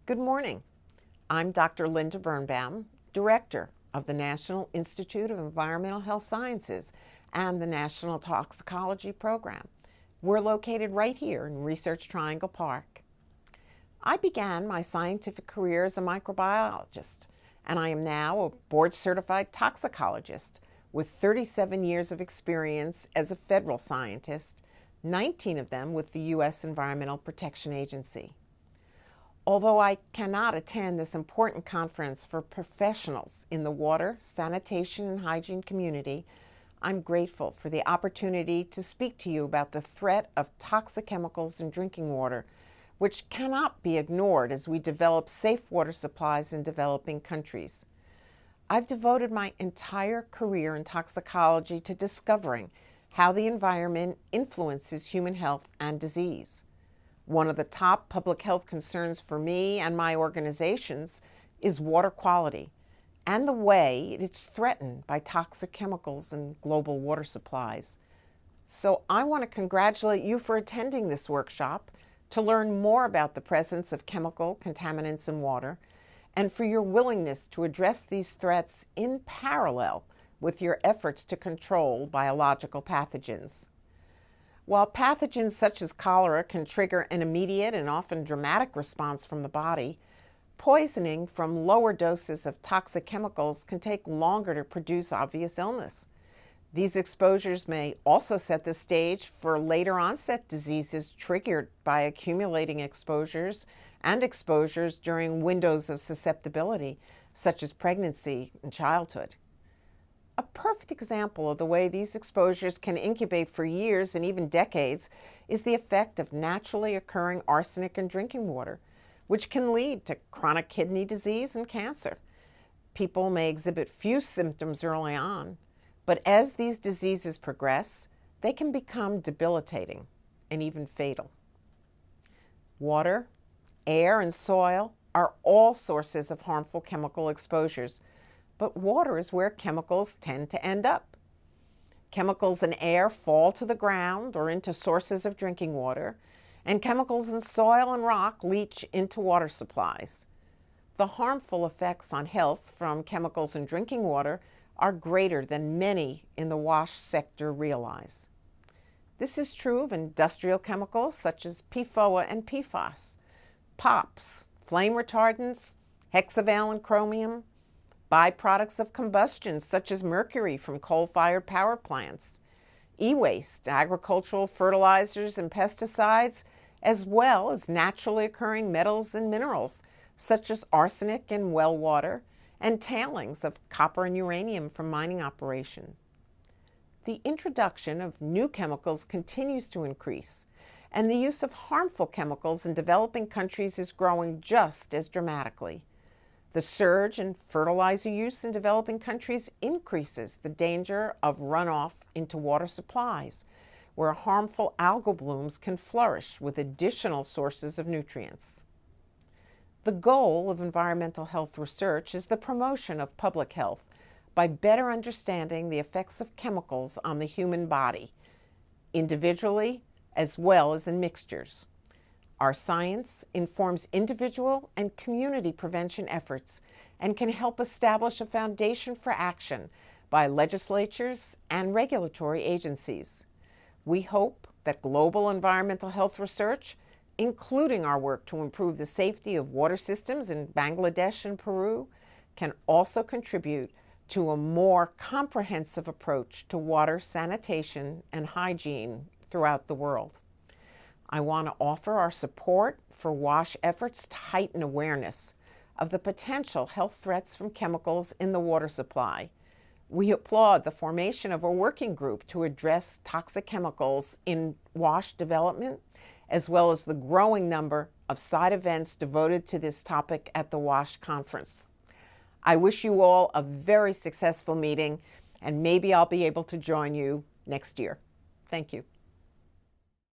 Good morning. I'm Dr. Linda Birnbaum, Director of the National Institute of Environmental Health Sciences and the National Toxicology Program. We're located right here in Research Triangle Park. I began my scientific career as a microbiologist, and I am now a board-certified toxicologist with 37 years of experience as a federal scientist, 19 of them with the U.S. Environmental Protection Agency. Although I cannot attend this important conference for professionals in the water, sanitation, and hygiene community, I'm grateful for the opportunity to speak to you about the threat of toxic chemicals in drinking water, which cannot be ignored as we develop safe water supplies in developing countries. I've devoted my entire career in toxicology to discovering how the environment influences human health and disease. One of the top public health concerns for me and my organizations is water quality and the way it's threatened by toxic chemicals in global water supplies. So I want to congratulate you for attending this workshop to learn more about the presence of chemical contaminants in water and for your willingness to address these threats in parallel with your efforts to control biological pathogens. While pathogens such as cholera can trigger an immediate and often dramatic response from the body, poisoning from lower doses of toxic chemicals can take longer to produce obvious illness. These exposures may also set the stage for later onset diseases triggered by accumulating exposures and exposures during windows of susceptibility, such as pregnancy and childhood. A perfect example of the way these exposures can incubate for years and even decades is the effect of naturally occurring arsenic in drinking water, which can lead to chronic kidney disease and cancer. People may exhibit few symptoms early on, but as these diseases progress, they can become debilitating and even fatal. Water, air, and soil are all sources of harmful chemical exposures, but water is where chemicals tend to end up. Chemicals in air fall to the ground or into sources of drinking water, and chemicals in soil and rock leach into water supplies. The harmful effects on health from chemicals in drinking water are greater than many in the wash sector realize. This is true of industrial chemicals such as PFOA and PFAS, POPs, flame retardants, hexavalent chromium, byproducts of combustion such as mercury from coal-fired power plants, e-waste, agricultural fertilizers and pesticides, as well as naturally occurring metals and minerals such as arsenic in well water and tailings of copper and uranium from mining operation. The introduction of new chemicals continues to increase, and the use of harmful chemicals in developing countries is growing just as dramatically. The surge in fertilizer use in developing countries increases the danger of runoff into water supplies, where harmful algal blooms can flourish with additional sources of nutrients. The goal of environmental health research is the promotion of public health by better understanding the effects of chemicals on the human body, individually as well as in mixtures. Our science informs individual and community prevention efforts and can help establish a foundation for action by legislatures and regulatory agencies. We hope that global environmental health research, including our work to improve the safety of water systems in Bangladesh and Peru, can also contribute to a more comprehensive approach to water, sanitation, and hygiene throughout the world. I want to offer our support for WASH efforts to heighten awareness of the potential health threats from chemicals in the water supply. We applaud the formation of a working group to address toxic chemicals in WASH development, as well as the growing number of side events devoted to this topic at the WASH conference. I wish you all a very successful meeting, and maybe I'll be able to join you next year. Thank you.